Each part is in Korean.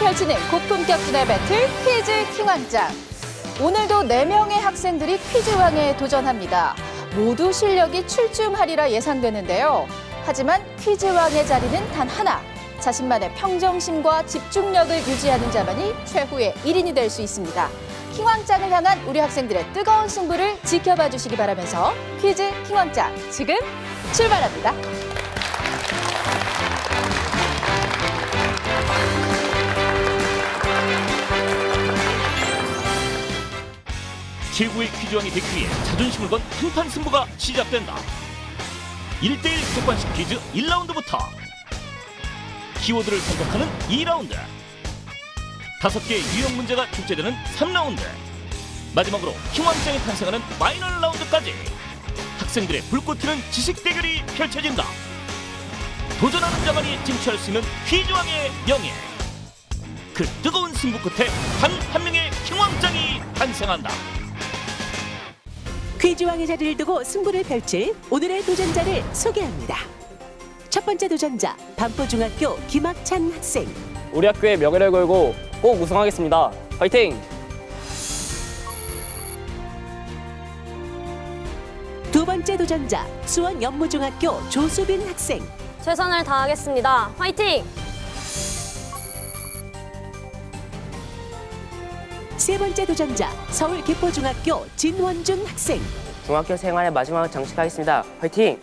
펼치는 고품격 두뇌 배틀 퀴즈 킹왕짱. 오늘도 4명의 학생들이 퀴즈왕에 도전합니다. 모두 실력이 출중하리라 예상되는데요. 하지만 퀴즈왕의 자리는 단 하나. 자신만의 평정심과 집중력을 유지하는 자만이 최후의 1인이 될 수 있습니다. 킹왕짱을 향한 우리 학생들의 뜨거운 승부를 지켜봐 주시기 바라면서 퀴즈 킹왕짱 지금 출발합니다. 최고의 퀴즈왕이 되기 위해 자존심을 건 한판 승부가 시작된다. 1대1 객관식 퀴즈 1라운드부터 키워드를 선택하는 2라운드, 5개의 유형 문제가 출제되는 3라운드, 마지막으로 킹왕짱이 탄생하는 파이널 라운드까지 학생들의 불꽃 튀는 지식 대결이 펼쳐진다. 도전하는 자만이 쟁취할 수 있는 퀴즈왕의 명예. 그 뜨거운 승부 끝에 단 한 명의 킹왕짱이 탄생한다. 퀴즈왕의 자리를 두고 승부를 펼칠 오늘의 도전자를 소개합니다. 첫 번째 도전자, 반포중학교 김학찬 학생. 우리 학교의 명예를 걸고 꼭 우승하겠습니다. 화이팅! 두 번째 도전자, 수원 연무중학교 조수빈 학생. 최선을 다하겠습니다. 화이팅! 세 번째 도전자, 서울 기포중학교 진원준 학생. 중학교 생활의 마지막을 장식하겠습니다. 화이팅!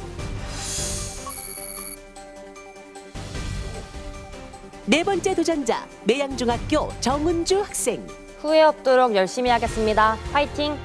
네 번째 도전자, 매양중학교 정은주 학생. 후회 없도록 열심히 하겠습니다. 화이팅!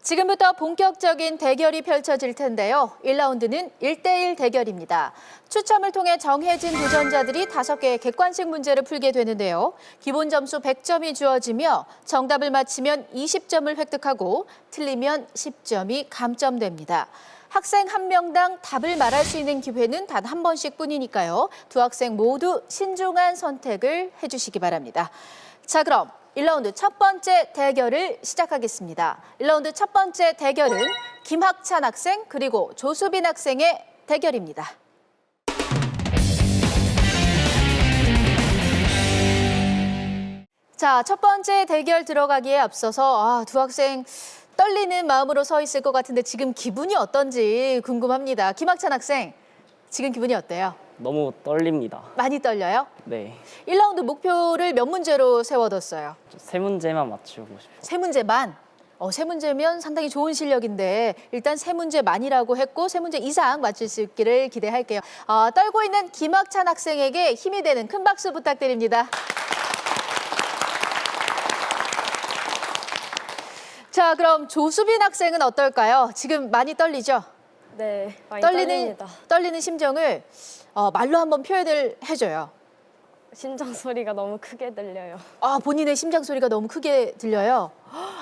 지금부터 본격적인 대결이 펼쳐질 텐데요. 1라운드는 1대1 대결입니다. 추첨을 통해 정해진 도전자들이 5개의 객관식 문제를 풀게 되는데요. 기본 점수 100점이 주어지며 정답을 맞히면 20점을 획득하고 틀리면 10점이 감점됩니다. 학생 한 명당 답을 말할 수 있는 기회는 단 한 번씩 뿐이니까요. 두 학생 모두 신중한 선택을 해주시기 바랍니다. 자, 그럼 1라운드 첫 번째 대결을 시작하겠습니다. 1라운드 첫 번째 대결은 김학찬 학생 그리고 조수빈 학생의 대결입니다. 자, 첫 번째 대결 들어가기에 앞서서 두 학생 떨리는 마음으로 서 있을 것 같은데 지금 기분이 어떤지 궁금합니다. 김학찬 학생, 지금 기분이 어때요? 너무 떨립니다. 많이 떨려요? 네, 1라운드 목표를 몇 문제로 세워뒀어요? 3문제만 맞추고 싶어요. 3문제만? 3문제면 상당히 좋은 실력인데 일단 3문제만이라고 했고 3문제 이상 맞출 수 있기를 기대할게요. 떨고 있는 김학찬 학생에게 힘이 되는 큰 박수 부탁드립니다. 자, 그럼 조수빈 학생은 어떨까요? 지금 많이 떨리죠? 네, 많이 떨립니다. 떨리는 심정을 말로 한번 표현을 해줘요. 심장 소리가 너무 크게 들려요. 본인의 심장 소리가 너무 크게 들려요.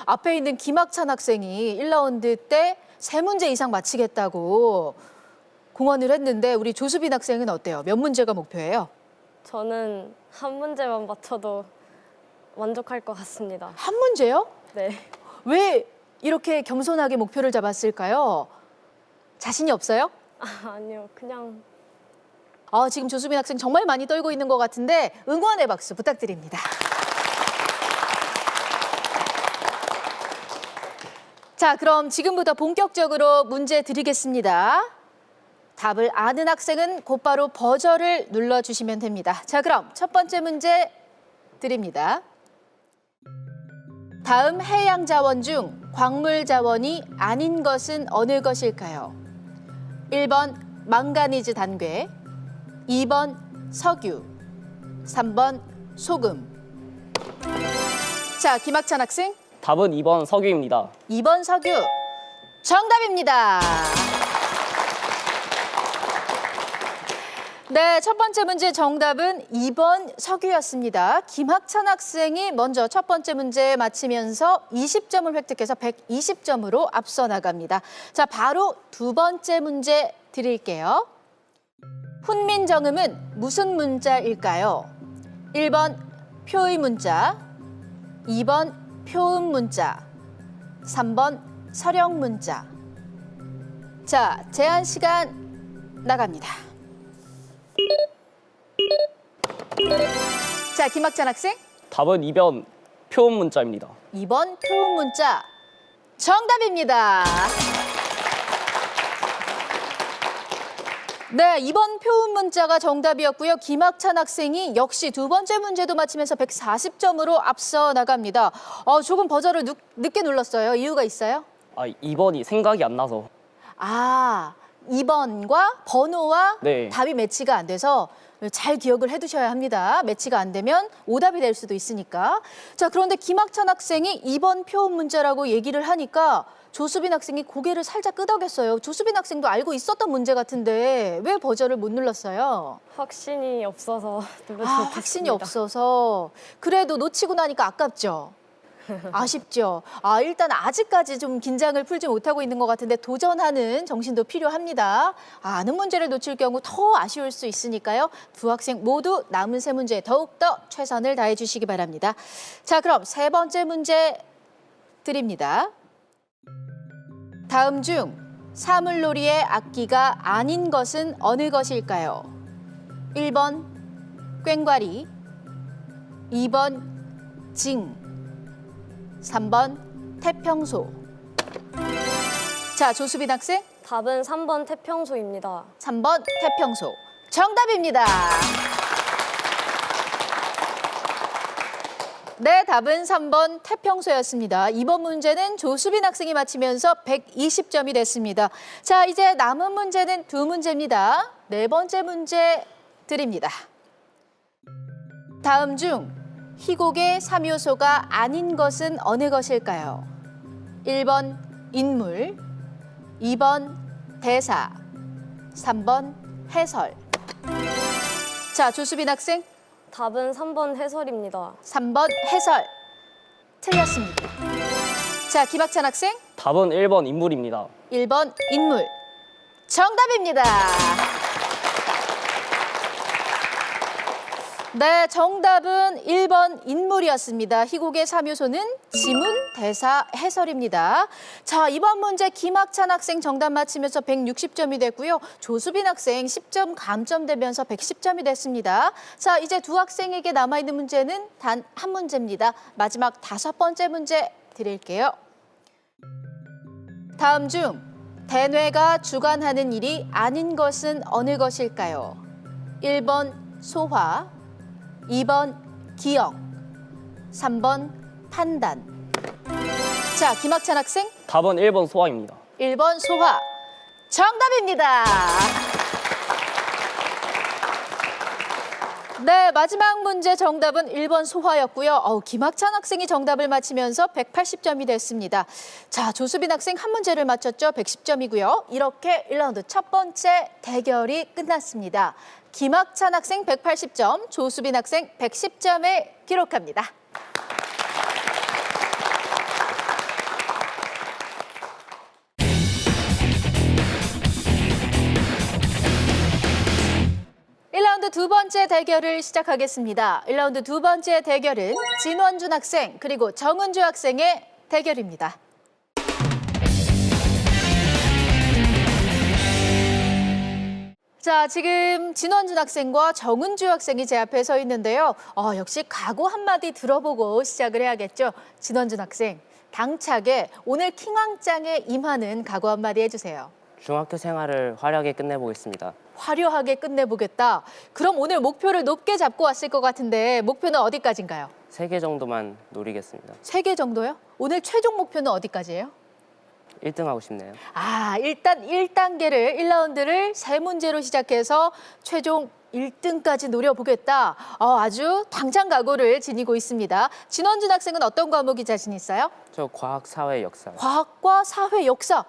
앞에 있는 김학찬 학생이 1라운드 때 3문제 이상 맞히겠다고 공언을 했는데 우리 조수빈 학생은 어때요? 몇 문제가 목표예요? 저는 한 문제만 맞춰도 만족할 것 같습니다. 한 문제요? 네. 왜 이렇게 겸손하게 목표를 잡았을까요? 자신이 없어요? 아니요, 그냥 지금 조수빈 학생 정말 많이 떨고 있는 것 같은데 응원의 박수 부탁드립니다. 자, 그럼 지금부터 본격적으로 문제 드리겠습니다. 답을 아는 학생은 곧바로 버저를 눌러주시면 됩니다. 자, 그럼 첫 번째 문제 드립니다. 다음 해양 자원 중 광물 자원이 아닌 것은 어느 것일까요? 1번 망가니즈 단괴, 2번 석유, 3번 소금. 자, 김학찬 학생. 답은 2번 석유입니다. 2번 석유. 정답입니다. 네, 첫 번째 문제 정답은 2번 석유였습니다. 김학찬 학생이 먼저 첫 번째 문제 맞히면서 20점을 획득해서 120점으로 앞서 나갑니다. 자, 바로 두 번째 문제 드릴게요. 훈민정음은 무슨 문자일까요? 1번 표의 문자, 2번 표음 문자, 3번 서령 문자. 자, 제한 시간 나갑니다. 자, 김학찬 학생. 답은 2번 표음 문자입니다. 2번 표음 문자 정답입니다. 네, 2번 표음 문자가 정답이었고요. 김학찬 학생이 역시 두 번째 문제도 맞히면서 140점으로 앞서 나갑니다. 조금 버저를 늦게 눌렀어요. 이유가 있어요? 2번이 생각이 안 나서. 2번과 번호와 네. 답이 매치가 안 돼서 잘 기억을 해두셔야 합니다. 매치가 안 되면 오답이 될 수도 있으니까. 자, 그런데 김학찬 학생이 2번 표음 문제라고 얘기를 하니까 조수빈 학생이 고개를 살짝 끄덕였어요. 조수빈 학생도 알고 있었던 문제 같은데 왜 버저를 못 눌렀어요? 확신이 없어서 누르지 못했습니다. 확신이 없어서. 그래도 놓치고 나니까 아깝죠? 아쉽죠. 일단 아직까지 좀 긴장을 풀지 못하고 있는 것 같은데 도전하는 정신도 필요합니다. 아는 문제를 놓칠 경우 더 아쉬울 수 있으니까요. 두 학생 모두 남은 세 문제에 더욱더 최선을 다해 주시기 바랍니다. 자, 그럼 세 번째 문제 드립니다. 다음 중 사물놀이의 악기가 아닌 것은 어느 것일까요? 1번 꽹과리, 2번 징, 3번 태평소. 자, 조수빈 학생. 답은 3번 태평소입니다. 3번 태평소. 정답입니다. 네, 답은 3번 태평소였습니다. 이번 문제는 조수빈 학생이 맞히면서 120점이 됐습니다. 자, 이제 남은 문제는 두 문제입니다. 네 번째 문제 드립니다. 다음 중 희곡의 3요소가 아닌 것은 어느 것일까요? 1번 인물, 2번 대사, 3번 해설. 자, 조수빈 학생. 답은 3번 해설입니다. 3번 해설. 틀렸습니다. 자, 김학찬 학생. 답은 1번 인물입니다. 1번 인물. 정답입니다. 네, 정답은 1번 인물이었습니다. 희곡의 3요소는 지문, 대사, 해설입니다. 자, 이번 문제 김학찬 학생 정답 맞히면서 160점이 됐고요. 조수빈 학생 10점 감점되면서 110점이 됐습니다. 자, 이제 두 학생에게 남아있는 문제는 단 한 문제입니다. 마지막 5번째 문제 드릴게요. 다음 중 대뇌가 주관하는 일이 아닌 것은 어느 것일까요? 1번 소화, 2번 기억, 3번 판단. 자, 김학찬 학생. 답은 1번 소화입니다. 1번 소화. 정답입니다. 네, 마지막 문제 정답은 1번 소화였고요. 김학찬 학생이 정답을 맞히면서 180점이 됐습니다. 자, 조수빈 학생 한 문제를 맞췄죠. 110점이고요. 이렇게 1라운드 첫 번째 대결이 끝났습니다. 김학찬 학생 180점, 조수빈 학생 110점을 기록합니다. 두 번째 대결을 시작하겠습니다. 1라운드 두 번째 대결은 진원준 학생 그리고 정은주 학생의 대결입니다. 자, 지금 진원준 학생과 정은주 학생이 제 앞에 서 있는데요. 역시 각오 한마디 들어보고 시작을 해야겠죠. 진원준 학생, 당차게 오늘 킹왕짱에 임하는 각오 한마디 해주세요. 중학교 생활을 화려하게 끝내보겠습니다. 화려하게 끝내보겠다. 그럼 오늘 목표를 높게 잡고 왔을 것 같은데 목표는 어디까지인가요? 3개 정도만 노리겠습니다. 3개 정도요? 오늘 최종 목표는 어디까지예요? 1등 하고 싶네요. 일단 1단계를, 1라운드를 3문제로 시작해서 최종 1등까지 노려보겠다. 아주 당찬 각오를 지니고 있습니다. 진원준 학생은 어떤 과목이 자신 있어요? 저 과학, 사회, 역사. 과학과 사회, 역사.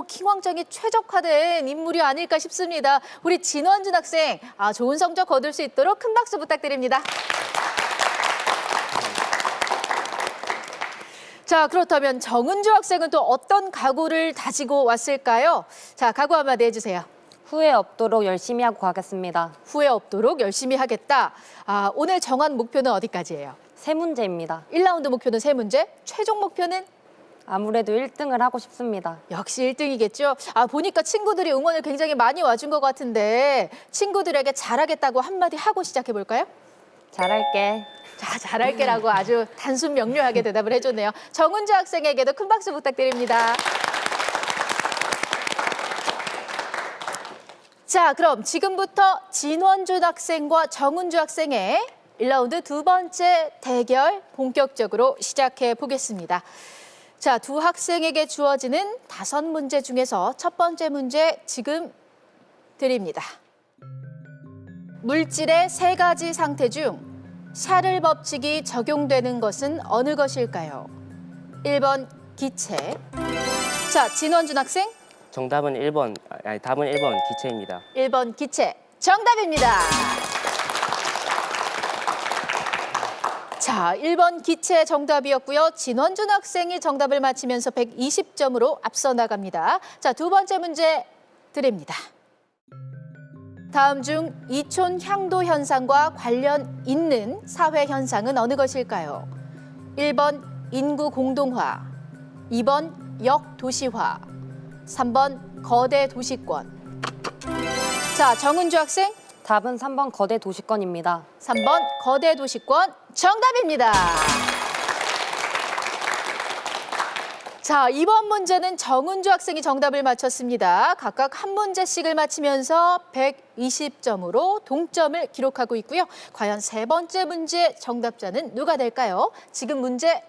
킹왕짱이 최적화된 인물이 아닐까 싶습니다. 우리 진원준 학생, 좋은 성적 거둘 수 있도록 큰 박수 부탁드립니다. 자, 그렇다면 정은주 학생은 또 어떤 각오를 다지고 왔을까요? 자, 각오 한마디 해주세요. 후회 없도록 열심히 하고 가겠습니다. 후회 없도록 열심히 하겠다. 오늘 정한 목표는 어디까지예요? 세 문제입니다. 1라운드 목표는 3문제, 최종 목표는 아무래도 1등을 하고 싶습니다. 역시 1등이겠죠. 보니까 친구들이 응원을 굉장히 많이 와준 것 같은데 친구들에게 잘하겠다고 한마디 하고 시작해볼까요? 잘할게. 자, 잘할게라고 아주 단순 명료하게 대답을 해줬네요. 정은주 학생에게도 큰 박수 부탁드립니다. 자, 그럼 지금부터 진원준 학생과 정은주 학생의 1라운드 두 번째 대결 본격적으로 시작해 보겠습니다. 자, 두 학생에게 주어지는 5문제 중에서 첫 번째 문제 지금 드립니다. 물질의 3가지 상태 중 샤를 법칙이 적용되는 것은 어느 것일까요? 1번 기체. 자, 진원준 학생. 답은 1번 기체입니다. 1번 기체. 정답입니다. 자, 1번 기체 정답이었고요. 진원준 학생이 정답을 맞히면서 120점으로 앞서 나갑니다. 자, 두 번째 문제 드립니다. 다음 중 이촌 향도 현상과 관련 있는 사회 현상은 어느 것일까요? 1번 인구 공동화, 2번 역도시화, 3번 거대 도시권. 자, 정은주 학생. 답은 3번 거대 도시권입니다. 3번 거대 도시권 정답입니다. 자, 이번 문제는 정은주 학생이 정답을 맞췄습니다. 각각 한 문제씩을 맞히면서 120점으로 동점을 기록하고 있고요. 과연 세 번째 문제 정답자는 누가 될까요? 지금 문제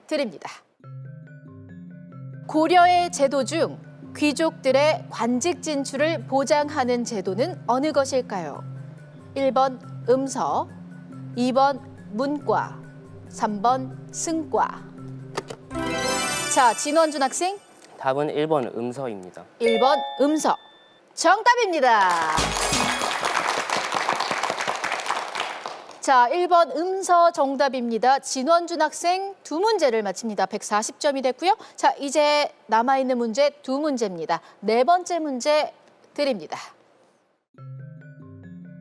드립니다. 고려의 제도 중 귀족들의 관직 진출을 보장하는 제도는 어느 것일까요? 1번 음서, 2번 문과, 3번 승과. 자, 진원준 학생. 답은 1번 음서입니다. 1번 음서. 정답입니다. 자, 1번 음서 정답입니다. 진원준 학생 2문제를 맞춥니다. 140점이 됐고요. 자, 이제 남아있는 문제 2문제입니다. 네 번째 문제 드립니다.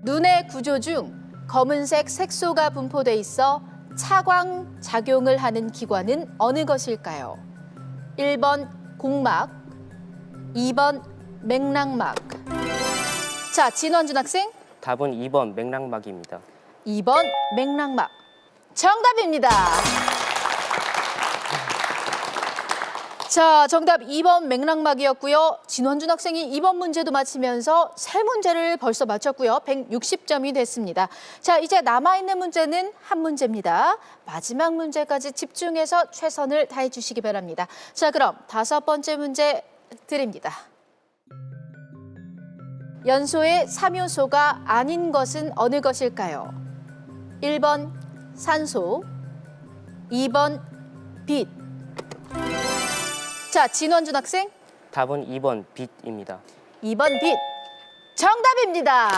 눈의 구조 중 검은색 색소가 분포돼 있어 차광 작용을 하는 기관은 어느 것일까요? 1번 공막, 2번 맥락막. 자, 진원준 학생. 답은 2번 맥락막입니다. 2번 맥락막. 정답입니다. 자, 정답 2번 맥락막이었고요. 진원준 학생이 이번 문제도 맞히면서 3문제를 벌써 맞췄고요. 160점이 됐습니다. 자, 이제 남아있는 문제는 한 문제입니다. 마지막 문제까지 집중해서 최선을 다해 주시기 바랍니다. 자, 그럼 5번째 문제 드립니다. 연소의 3요소가 아닌 것은 어느 것일까요? 1번 산소, 2번 빛. 자, 진원준 학생. 답은 2번 빛입니다. 2번 빛. 정답입니다.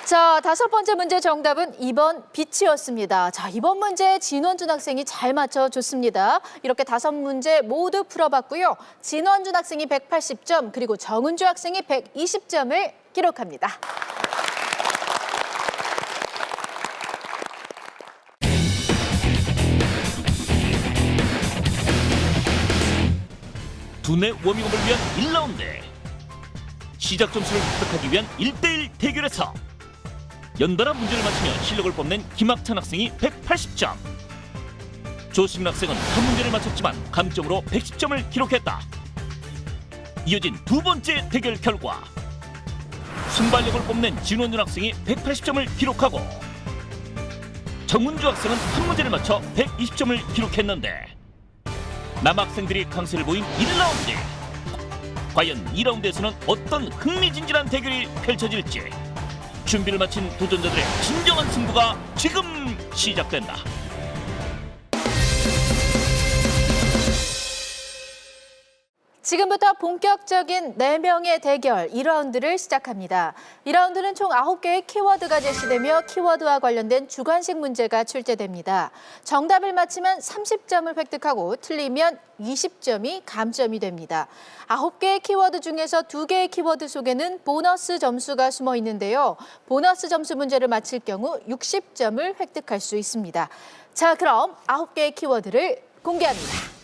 자, 5번째 문제 정답은 2번 빛이었습니다. 자, 이번 문제 진원준 학생이 잘 맞춰줬습니다. 이렇게 5문제 모두 풀어봤고요. 진원준 학생이 180점, 그리고 정은주 학생이 120점을 기록합니다. 두뇌 워밍업을 위한 1라운드. 시작 점수를 획득하기 위한 1대1 대결에서 연달아 문제를 맞추며 실력을 뽐낸 김학찬 학생이 180점. 조승민 학생은 한 문제를 맞췄지만 감점으로 110점을 기록했다. 이어진 두 번째 대결 결과 순발력을 뽐낸 진원준 학생이 180점을 기록하고 정은주 학생은 한 문제를 맞춰 120점을 기록했는데 남학생들이 강세를 보인 1라운드. 과연 2라운드에서는 어떤 흥미진진한 대결이 펼쳐질지 준비를 마친 도전자들의 진정한 승부가 지금 시작된다. 지금부터 본격적인 4명의 대결 2라운드를 시작합니다. 2라운드는 총 9개의 키워드가 제시되며 키워드와 관련된 주관식 문제가 출제됩니다. 정답을 맞히면 30점을 획득하고 틀리면 20점이 감점이 됩니다. 9개의 키워드 중에서 2개의 키워드 속에는 보너스 점수가 숨어 있는데요. 보너스 점수 문제를 맞힐 경우 60점을 획득할 수 있습니다. 자, 그럼 9개의 키워드를 공개합니다.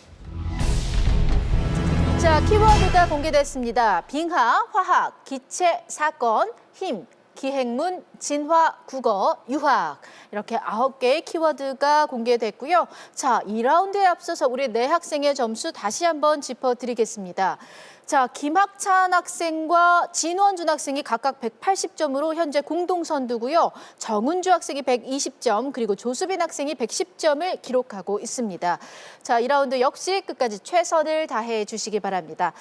자, 키워드가 공개됐습니다. 빙하, 화학, 기체, 사건, 힘, 기행문, 진화, 국어, 유학 이렇게 9개의 키워드가 공개됐고요. 자, 2라운드에 앞서서 우리 네 학생의 점수 다시 한번 짚어드리겠습니다. 자, 김학찬 학생과 진원준 학생이 각각 180점으로 현재 공동 선두고요. 정은주 학생이 120점, 그리고 조수빈 학생이 110점을 기록하고 있습니다. 자, 2라운드 역시 끝까지 최선을 다해 주시기 바랍니다.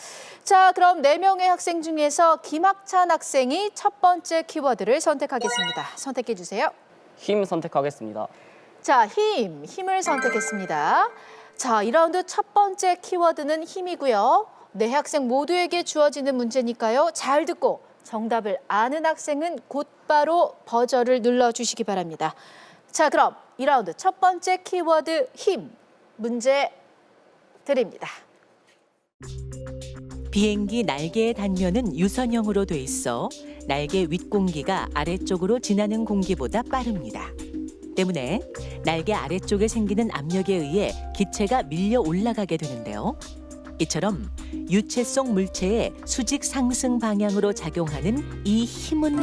자, 그럼 4명의 학생 중에서 김학찬 학생이 첫 번째 키워드를 선택하겠습니다. 선택해 주세요. 힘 선택하겠습니다. 자, 힘을 선택했습니다. 자, 2라운드 첫 번째 키워드는 힘이고요. 네 학생 모두에게 주어지는 문제니까요. 잘 듣고 정답을 아는 학생은 곧바로 버저를 눌러주시기 바랍니다. 자, 그럼 2라운드 첫 번째 키워드 힘 문제 드립니다. 비행기 날개의 단면은 유선형으로 돼 있어 날개 윗공기가 아래쪽으로 지나는 공기보다 빠릅니다. 때문에 날개 아래쪽에 생기는 압력에 의해 기체가 밀려 올라가게 되는데요. 이처럼 유체 속 물체의 수직 상승 방향으로 작용하는 이 힘은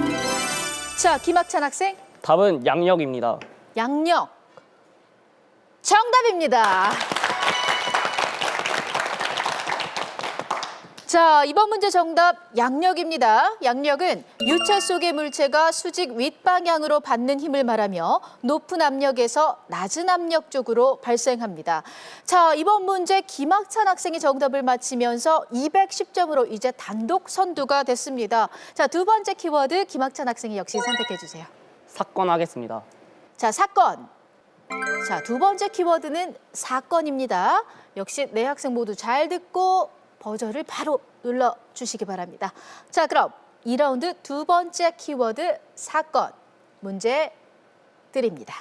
자, 김학찬 학생, 답은 양력입니다. 양력. 정답입니다. 자, 이번 문제 정답 양력입니다. 양력은 유체 속의 물체가 수직 윗방향으로 받는 힘을 말하며 높은 압력에서 낮은 압력 쪽으로 발생합니다. 자, 이번 문제 김학찬 학생이 정답을 맞히면서 210점으로 이제 단독 선두가 됐습니다. 자, 두 번째 키워드 김학찬 학생이 역시 선택해 주세요. 사건 하겠습니다. 자, 사건. 자, 두 번째 키워드는 사건입니다. 역시 네 학생 모두 잘 듣고 버저를 바로 눌러주시기 바랍니다. 자, 그럼 2라운드 두 번째 키워드 사건 문제 드립니다.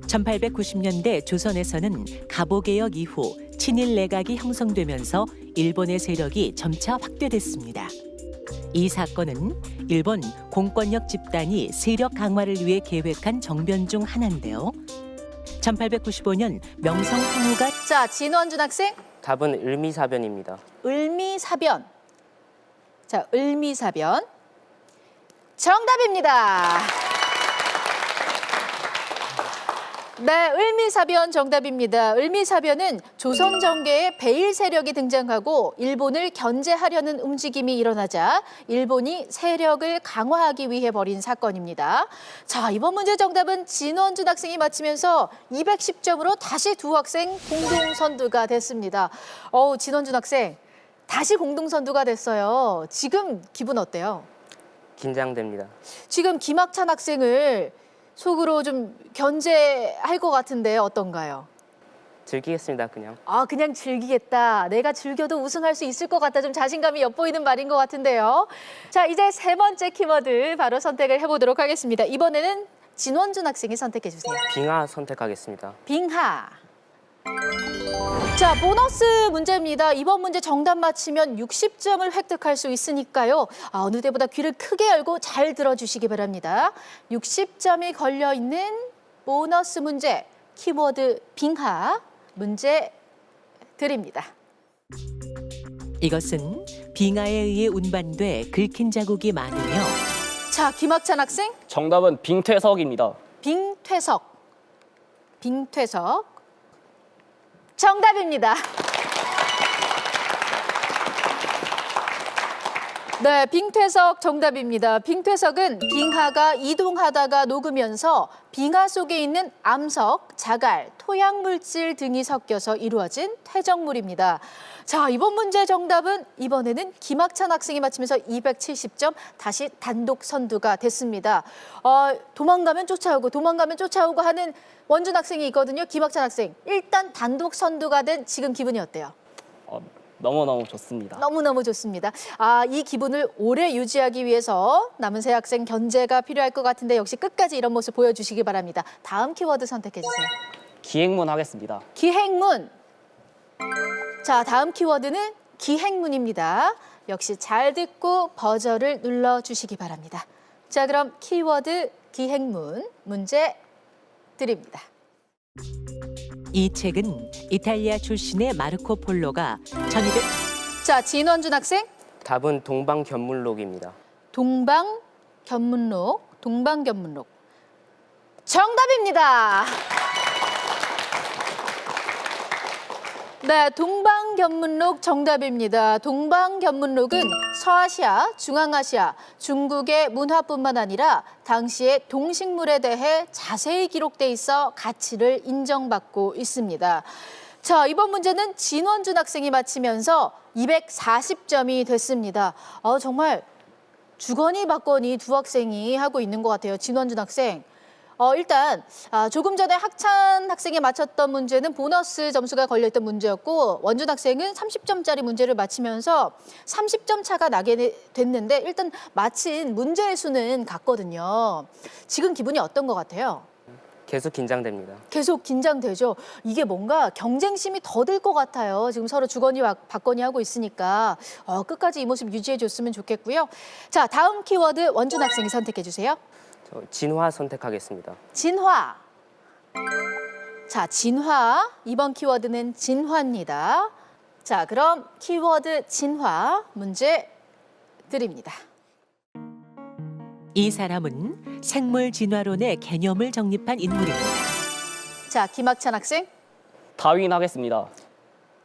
1890년대 조선에서는 갑오개혁 이후 친일 내각이 형성되면서 일본의 세력이 점차 확대됐습니다. 이 사건은 일본 공권력 집단이 세력 강화를 위해 계획한 정변 중 하나인데요. 1895년 명성 황후가 자, 진원준 학생. 답은 을미사변입니다. 을미사변. 자, 을미사변. 정답입니다. 네, 을미사변 정답입니다. 을미사변은 조선 정계에 배일 세력이 등장하고 일본을 견제하려는 움직임이 일어나자 일본이 세력을 강화하기 위해 벌인 사건입니다. 자, 이번 문제 정답은 진원준 학생이 맞히면서 210점으로 다시 두 학생 공동 선두가 됐습니다. 진원준 학생 다시 공동 선두가 됐어요. 지금 기분 어때요? 긴장됩니다. 지금 김학찬 학생을 속으로 좀 견제할 것 같은데 어떤가요? 즐기겠습니다, 그냥. 아, 그냥 즐기겠다. 내가 즐겨도 우승할 수 있을 것 같다. 좀 자신감이 엿보이는 말인 것 같은데요. 자, 이제 세 번째 키워드 바로 선택을 해보도록 하겠습니다. 이번에는 진원준 학생이 선택해 주세요. 빙하 선택하겠습니다. 빙하. 자, 보너스 문제입니다. 이번 문제 정답 맞히면 60점을 획득할 수 있으니까요. 어느 때보다 귀를 크게 열고 잘 들어주시기 바랍니다. 60점이 걸려있는 보너스 문제, 키워드 빙하 문제 드립니다. 이것은 빙하에 의해 운반돼 긁힌 자국이 많으며 자, 김학찬 학생, 정답은 빙퇴석입니다. 빙퇴석. 빙퇴석. 정답입니다. 네, 빙퇴석 정답입니다. 빙퇴석은 빙하가 이동하다가 녹으면서 빙하 속에 있는 암석, 자갈, 토양물질 등이 섞여서 이루어진 퇴적물입니다. 자, 이번 문제 정답은 이번에는 김학찬 학생이 맞히면서 270점, 다시 단독 선두가 됐습니다. 도망가면 쫓아오고 하는 원준 학생이 있거든요. 김학찬 학생, 일단 단독 선두가 된 지금 기분이 어때요? 너무너무 좋습니다. 너무너무 좋습니다. 이 기분을 오래 유지하기 위해서 남은 세 학생 견제가 필요할 것 같은데 역시 끝까지 이런 모습 보여주시기 바랍니다. 다음 키워드 선택해 주세요. 기행문 하겠습니다. 기행문. 자, 다음 키워드는 기행문입니다. 역시 잘 듣고 버저를 눌러주시기 바랍니다. 자, 그럼 키워드 기행문 문제 드립니다. 이 책은 이탈리아 출신의 마르코 폴로가 1200... 자, 진원준 학생. 답은 동방견문록입니다. 동방견문록. 정답입니다. 네, 동방견문록 정답입니다. 동방견문록은 서아시아, 중앙아시아, 중국의 문화뿐만 아니라 당시의 동식물에 대해 자세히 기록돼 있어 가치를 인정받고 있습니다. 자, 이번 문제는 진원준 학생이 맞히면서 240점이 됐습니다. 정말 주거니 받거니 두 학생이 하고 있는 것 같아요. 진원준 학생. 일단 조금 전에 학찬 학생이 맞췄던 문제는 보너스 점수가 걸려있던 문제였고 원준 학생은 30점짜리 문제를 맞히면서 30점 차가 나게 됐는데 일단 맞힌 문제의 수는 같거든요. 지금 기분이 어떤 것 같아요? 계속 긴장됩니다. 계속 긴장되죠. 이게 뭔가 경쟁심이 더 들 것 같아요. 지금 서로 주거니 받거니 하고 있으니까 끝까지 이 모습 유지해 줬으면 좋겠고요. 자, 다음 키워드 원준 학생이 선택해 주세요. 저 진화 선택하겠습니다. 진화. 자, 진화. 이번 키워드는 진화입니다. 자, 그럼 키워드 진화 문제 드립니다. 이 사람은 생물 진화론의 개념을 정립한 인물입니다. 자, 김학찬 학생. 다윈 하겠습니다.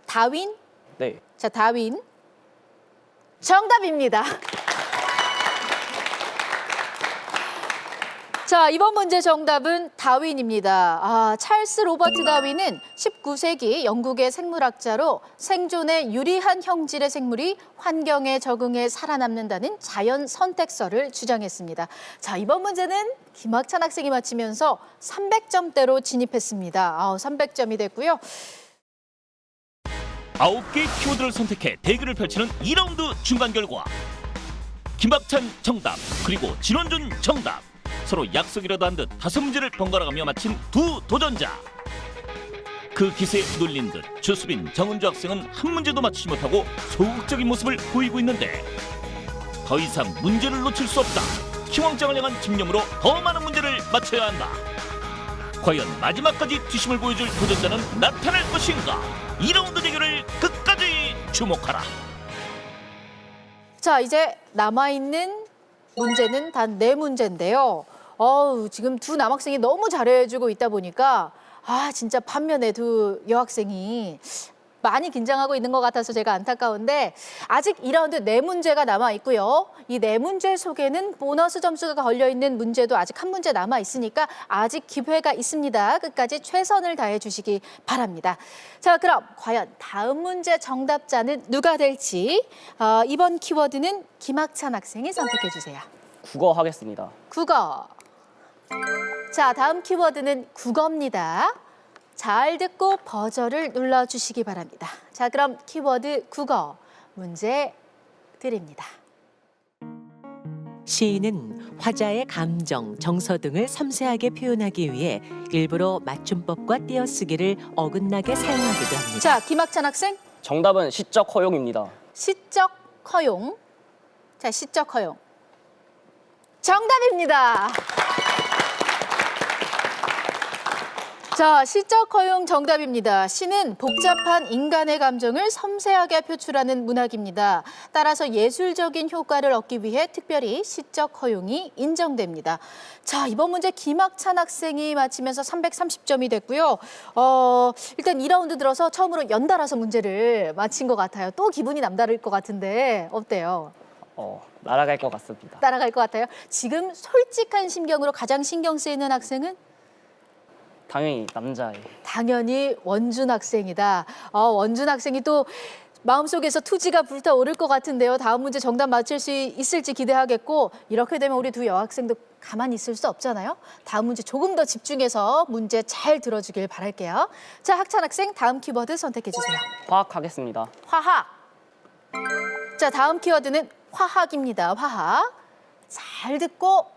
다윈. 네. 자, 다윈. 정답입니다. 자, 이번 문제 정답은 다윈입니다. 찰스 로버트 다윈은 19세기 영국의 생물학자로 생존에 유리한 형질의 생물이 환경에 적응해 살아남는다는 자연 선택설을 주장했습니다. 자, 이번 문제는 김학찬 학생이 맞히면서 300점대로 진입했습니다. 300점이 됐고요. 9개의 키워드를 선택해 대결을 펼치는 2라운드 중간 결과. 김학찬 정답, 그리고 진원준 정답. 서로 약속이라도 한 듯 5문제를 번갈아가며 맞힌 두 도전자. 그 기세에 눌린 듯 주수빈, 정은주 학생은 한 문제도 맞추지 못하고 소극적인 모습을 보이고 있는데 더 이상 문제를 놓칠 수 없다. 키왕짱을 향한 집념으로 더 많은 문제를 맞춰야 한다. 과연 마지막까지 뒷심을 보여줄 도전자는 나타날 것인가? 2라운드 대결을 끝까지 주목하라. 자, 이제 남아있는 문제는 단 4문제인데요. 지금 두 남학생이 너무 잘해주고 있다 보니까 진짜 반면에 두 여학생이 많이 긴장하고 있는 것 같아서 제가 안타까운데 아직 2라운드 4문제가 남아있고요. 이 4문제 속에는 보너스 점수가 걸려있는 문제도 아직 한 문제 남아있으니까 아직 기회가 있습니다. 끝까지 최선을 다해 주시기 바랍니다. 자, 그럼 과연 다음 문제 정답자는 누가 될지 이번 키워드는 김학찬 학생이 선택해 주세요. 국어 하겠습니다. 국어. 자, 다음 키워드는 국어입니다. 잘 듣고 버저를 눌러주시기 바랍니다. 자, 그럼 키워드 국어 문제 드립니다. 시인은 화자의 감정, 정서 등을 섬세하게 표현하기 위해 일부러 맞춤법과 띄어쓰기를 어긋나게 사용하기도 합니다. 자, 김학찬 학생. 정답은 시적 허용입니다. 시적 허용. 자, 시적 허용. 정답입니다. 자, 시적 허용 정답입니다. 시는 복잡한 인간의 감정을 섬세하게 표출하는 문학입니다. 따라서 예술적인 효과를 얻기 위해 특별히 시적 허용이 인정됩니다. 자, 이번 문제 김학찬 학생이 맞히면서 330점이 됐고요. 일단 2라운드 들어서 처음으로 연달아서 문제를 맞힌 것 같아요. 또 기분이 남다를 것 같은데 어때요? 날아갈 것 같습니다. 따라갈 것 같아요. 지금 솔직한 심경으로 가장 신경 쓰이는 학생은? 당연히 남자예요. 당연히 원준 학생이다. 원준 학생이 또 마음속에서 투지가 불타오를 것 같은데요. 다음 문제 정답 맞힐 수 있을지 기대하겠고 이렇게 되면 우리 두 여학생도 가만히 있을 수 없잖아요. 다음 문제 조금 더 집중해서 문제 잘 들어주길 바랄게요. 자, 학찬 학생 다음 키워드 선택해 주세요. 화학 하겠습니다. 화학. 자, 다음 키워드는 화학입니다. 화학. 잘 듣고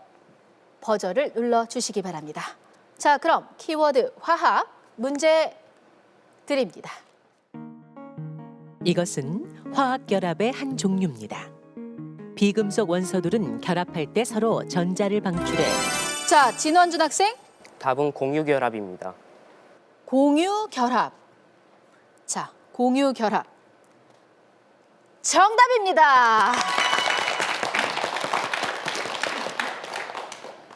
버저를 눌러주시기 바랍니다. 자, 그럼 키워드 화학 문제 드립니다. 이것은 화학 결합의 한 종류입니다. 비금속 원소들은 결합할 때 서로 전자를 방출해 자, 진원준 학생. 답은 공유결합입니다. 공유 결합. 자, 공유 결합. 정답입니다.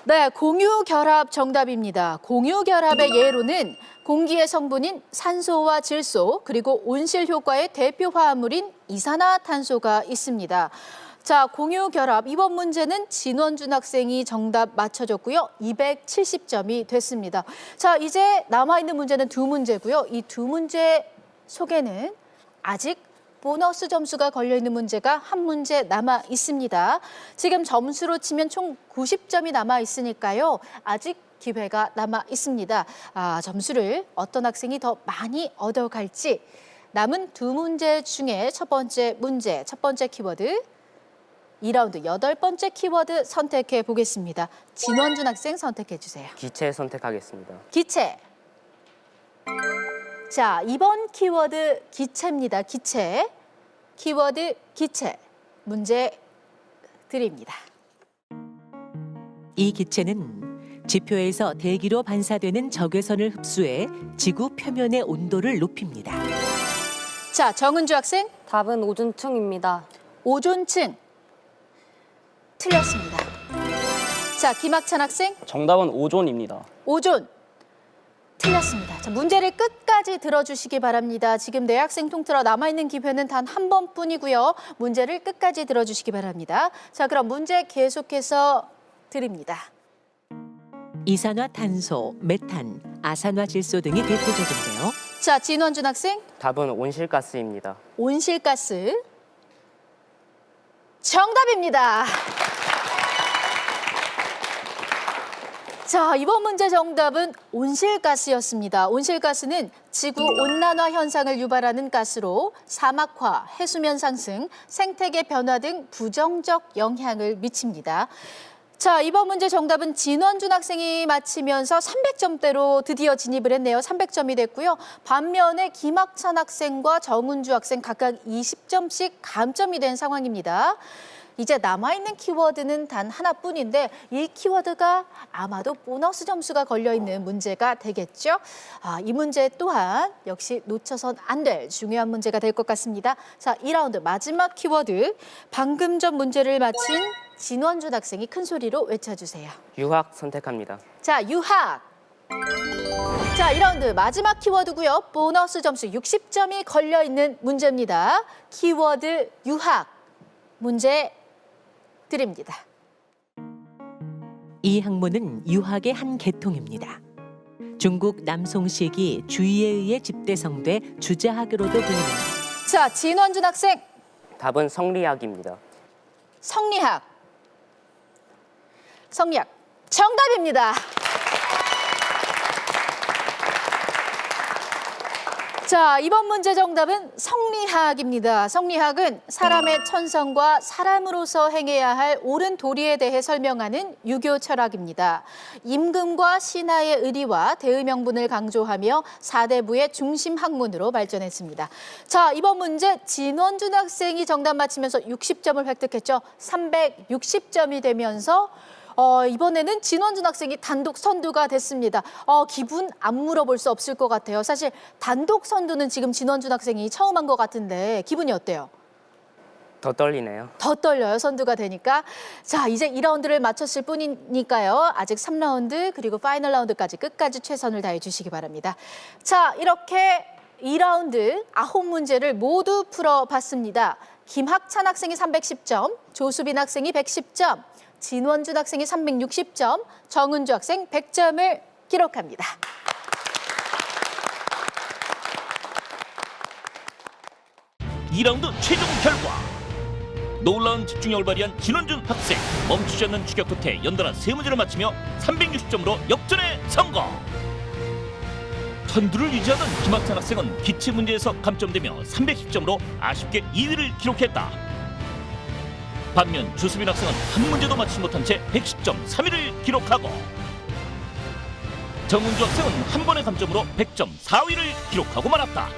네, 공유 결합 정답입니다. 공유 결합의 예로는 공기의 성분인 산소와 질소 그리고 온실 효과의 대표 화합물인 이산화탄소가 있습니다. 자, 공유 결합 이번 문제는 진원준 학생이 정답 맞춰줬고요. 270점이 됐습니다. 자, 이제 남아있는 문제는 두 문제고요. 이 두 문제 속에는 아직 보너스 점수가 걸려있는 문제가 한 문제 남아 있습니다. 지금 점수로 치면 총 90점이 남아 있으니까요. 아직 기회가 남아 있습니다. 점수를 어떤 학생이 더 많이 얻어갈지 남은 두 문제 중에 첫 번째 문제, 첫 번째 키워드 2라운드 8번째 키워드 선택해 보겠습니다. 진원준 학생 선택해 주세요. 기체 선택하겠습니다. 기체. 자, 이번 키워드 기체입니다. 기체. 키워드 기체. 문제 드립니다. 이 기체는 지표에서 대기로 반사되는 적외선을 흡수해 지구 표면의 온도를 높입니다. 자, 정은주 학생. 답은 오존층입니다. 오존층. 틀렸습니다. 자, 김학찬 학생. 정답은 오존입니다. 오존. 틀렸습니다. 자, 문제를 끝까지 들어주시기 바랍니다. 지금 내 학생 통틀어 남아있는 기회는 단 한 번뿐이고요. 문제를 끝까지 들어주시기 바랍니다. 자, 그럼 문제 계속해서 드립니다. 이산화탄소, 메탄, 아산화질소 등이 대표적인데요. 자, 진원준 학생. 답은 온실가스입니다. 온실가스. 정답입니다. 자, 이번 문제 정답은 온실가스였습니다. 온실가스는 지구 온난화 현상을 유발하는 가스로 사막화, 해수면 상승, 생태계 변화 등 부정적 영향을 미칩니다. 자, 이번 문제 정답은 진원준 학생이 맞히면서 300점대로 드디어 진입을 했네요. 300점이 됐고요. 반면에 김학찬 학생과 정은주 학생 각각 20점씩 감점이 된 상황입니다. 이제 남아있는 키워드는 단 하나뿐인데 이 키워드가 아마도 보너스 점수가 걸려있는 문제가 되겠죠. 이 문제 또한 역시 놓쳐선 안 될 중요한 문제가 될 것 같습니다. 자, 2라운드 마지막 키워드. 방금 전 문제를 맞힌 진원준 학생이 큰 소리로 외쳐주세요. 유학 선택합니다. 자, 유학. 자, 2라운드 마지막 키워드고요. 보너스 점수 60점이 걸려있는 문제입니다. 키워드 유학. 문제 드립니다. 이 학문은 유학의 한 계통입니다. 중국 남송식이 주의에 의해 집대성돼 주자학으로도 불립니다. 자, 진원준 학생. 답은 성리학입니다. 성리학. 성리학. 정답입니다. 자, 이번 문제 정답은 성리학입니다. 성리학은 사람의 천성과 사람으로서 행해야 할 옳은 도리에 대해 설명하는 유교 철학입니다. 임금과 신하의 의리와 대의 명분을 강조하며 사대부의 중심 학문으로 발전했습니다. 자, 이번 문제 진원준 학생이 정답 맞히면서 60점을 획득했죠. 360점이 되면서 이번에는 진원준 학생이 단독 선두가 됐습니다. 기분 안 물어볼 수 없을 것 같아요. 사실 단독 선두는 지금 진원준 학생이 처음 한 것 같은데 기분이 어때요? 더 떨리네요. 더 떨려요, 선두가 되니까. 자, 이제 2라운드를 마쳤을 뿐이니까요. 아직 3라운드 그리고 파이널 라운드까지 끝까지 최선을 다해 주시기 바랍니다. 자, 이렇게 2라운드 9문제를 모두 풀어봤습니다. 김학찬 학생이 310점, 조수빈 학생이 110점, 진원준 학생이 360점, 정은주 학생 100점을 기록합니다. (2라운드) 최종 결과 놀라운 집중력을 발휘한 진원준 학생 멈추지 않는 추격 끝에 연달아 3문제를 맞히며 360점으로 역전에 성공. 선두를 유지하던 김학찬 학생은 기체 문제에서 감점되며 310점으로 아쉽게 2위를 기록했다. 반면 주수빈 학생은 한 문제도 맞히지 못한 채 110점 3위를 기록하고 정은주 학생은 한 번의 감점으로 100점 4위를 기록하고 말았다.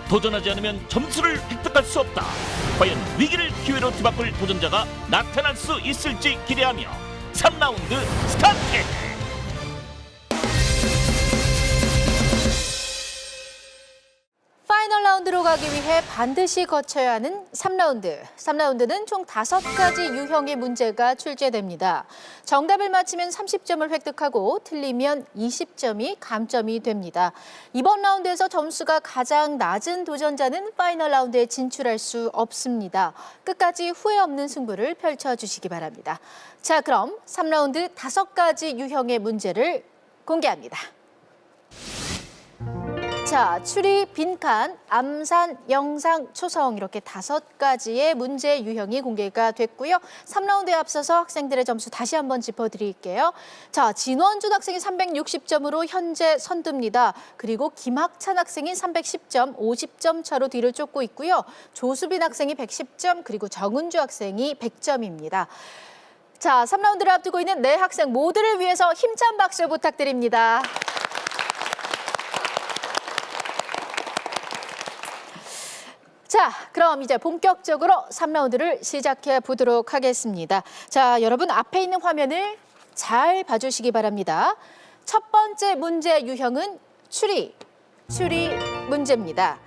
도전하지 않으면 점수를 획득할 수 없다. 과연 위기를 기회로 뒤바꿀 도전자가 나타날 수 있을지 기대하며 3라운드 스타트! 파이널 라운드로 가기 위해 반드시 거쳐야 하는 3라운드. 3라운드는 총 5가지 유형의 문제가 출제됩니다. 정답을 맞히면 30점을 획득하고 틀리면 20점이 감점이 됩니다. 이번 라운드에서 점수가 가장 낮은 도전자는 파이널 라운드에 진출할 수 없습니다. 끝까지 후회 없는 승부를 펼쳐주시기 바랍니다. 자, 그럼 3라운드 5가지 유형의 문제를 공개합니다. 자, 추리, 빈칸, 암산, 영상, 초성 이렇게 5가지의 문제 유형이 공개가 됐고요. 3라운드에 앞서서 학생들의 점수 다시 한번 짚어드릴게요. 자, 진원준 학생이 360점으로 현재 선두입니다. 그리고 김학찬 학생이 310점, 50점 차로 뒤를 쫓고 있고요. 조수빈 학생이 110점, 그리고 정은주 학생이 100점입니다. 자, 3라운드를 앞두고 있는 네 학생 모두를 위해서 힘찬 박수 부탁드립니다. 자, 그럼 이제 본격적으로 3라운드를 시작해 보도록 하겠습니다. 자, 여러분 앞에 있는 화면을 잘 봐주시기 바랍니다. 첫 번째 문제 유형은 추리 문제입니다.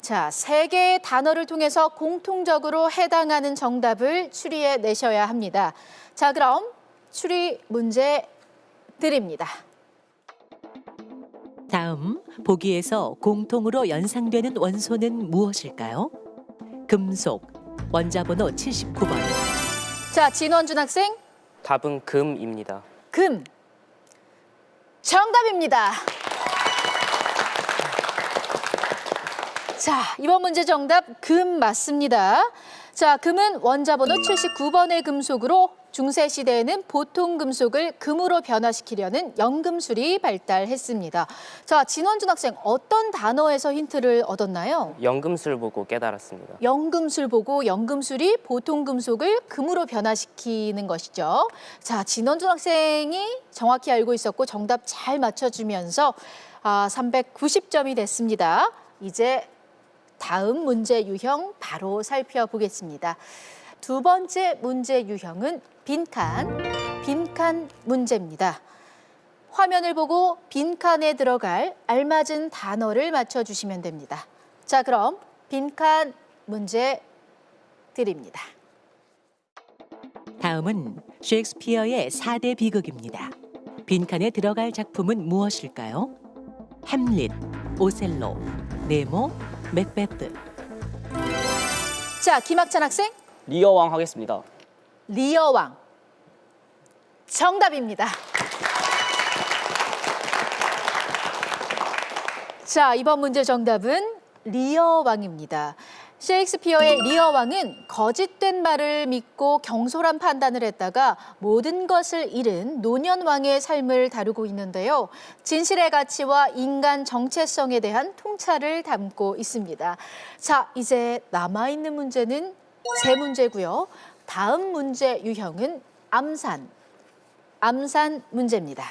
자, 3개의 단어를 통해서 공통적으로 해당하는 정답을 추리해 내셔야 합니다. 자, 그럼 추리 문제 드립니다. 다음 보기에서 공통으로 연상되는 원소는 무엇일까요? 금속, 원자번호 79번. 자, 진원준 학생, 답은 금입니다. 금. 정답입니다. 자, 이번 문제 정답 금 맞습니다. 자, 금은 원자번호 79번의 금속으로 중세시대에는 보통 금속을 금으로 변화시키려는 연금술이 발달했습니다. 자, 진원준 학생 어떤 단어에서 힌트를 얻었나요? 연금술 보고 깨달았습니다. 연금술 보고 연금술이 보통 금속을 금으로 변화시키는 것이죠. 자, 진원준 학생이 정확히 알고 있었고 정답 잘 맞춰주면서 390점이 됐습니다. 이제 다음 문제 유형 바로 살펴보겠습니다. 두 번째 문제 유형은 빈칸 문제입니다. 화면을 보고 빈칸에 들어갈 알맞은 단어를 맞춰주시면 됩니다. 자, 그럼 빈칸 문제 드립니다. 다음은 셰익스피어의 4대 비극입니다. 빈칸에 들어갈 작품은 무엇일까요? 햄릿, 오셀로, 네모, 맥베스. 자, 김학찬 학생, 리어왕 하겠습니다. 리어왕. 정답입니다. 자, 이번 문제 정답은 리어왕입니다. 셰익스피어의 리어왕은 거짓된 말을 믿고 경솔한 판단을 했다가 모든 것을 잃은 노년왕의 삶을 다루고 있는데요. 진실의 가치와 인간 정체성에 대한 통찰을 담고 있습니다. 자, 이제 남아있는 문제는 3문제고요. 다음 문제 유형은 암산 문제입니다.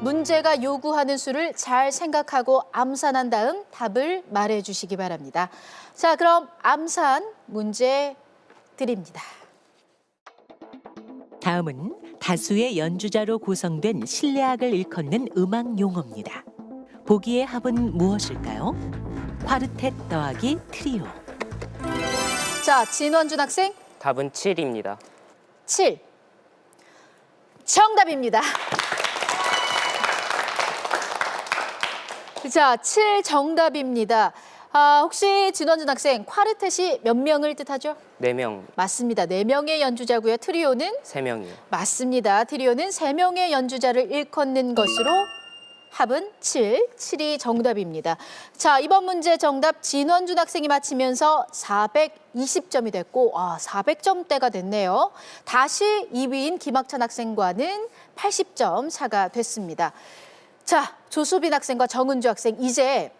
문제가 요구하는 수를 잘 생각하고 암산한 다음 답을 말해주시기 바랍니다. 자, 그럼 암산 문제 드립니다. 다음은 다수의 연주자로 구성된 실내악을 일컫는 음악 용어입니다. 보기의 합은 무엇일까요? 콰르텟 더하기 트리오. 자, 진원준 학생, 답은 7입니다. 7. 정답입니다. 자, 7 정답입니다. 혹시 진원준 학생, 콰르텟이 몇 명을 뜻하죠? 4명, 맞습니다. 4명의 연주자고요. 트리오는? 3명이요. 맞습니다. 트리오는 3명의 연주자를 일컫는 것으로 합은 7, 7이 정답입니다. 자, 이번 문제 정답 진원준 학생이 맞히면서 420점이 됐고 400점대가 됐네요. 다시 2위인 김학찬 학생과는 80점 차가 됐습니다. 자, 조수빈 학생과 정은주 학생 이제